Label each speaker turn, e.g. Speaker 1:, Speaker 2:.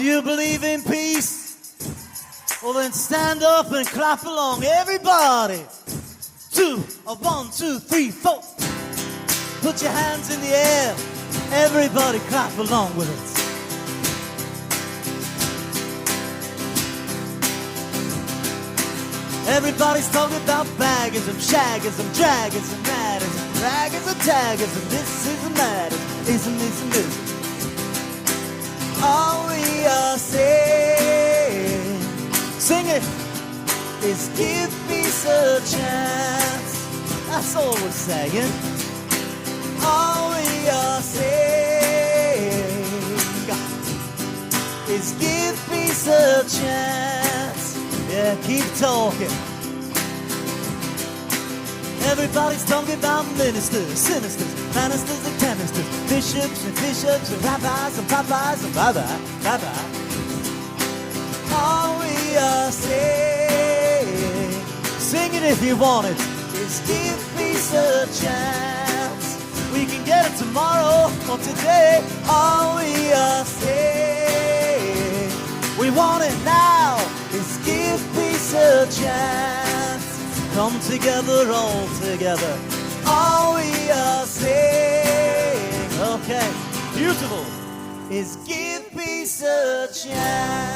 Speaker 1: Do you believe in peace? Well then stand up and clap along, everybody. 1, 2, 3, 4. Put your hands in the air. Everybody clap along with it. Everybody's talking about baggism, shaggism, draggism, madism, raggism, taggism, this isn't madism, ism. All we are saying, sing it, is give peace a chance. That's all we're saying. All we are saying is give peace a chance. Yeah, keep talking. Everybody's talking about ministers, sinisters, ministers and canisters, bishops and rabbis and Popeyes and bye-bye. All we are saying, sing it if you want it, is give peace a chance. We can get it tomorrow or today. All we are saying, we want it now, is give peace a chance. Come together, all together. All we are saying, okay, beautiful, is give peace a chance.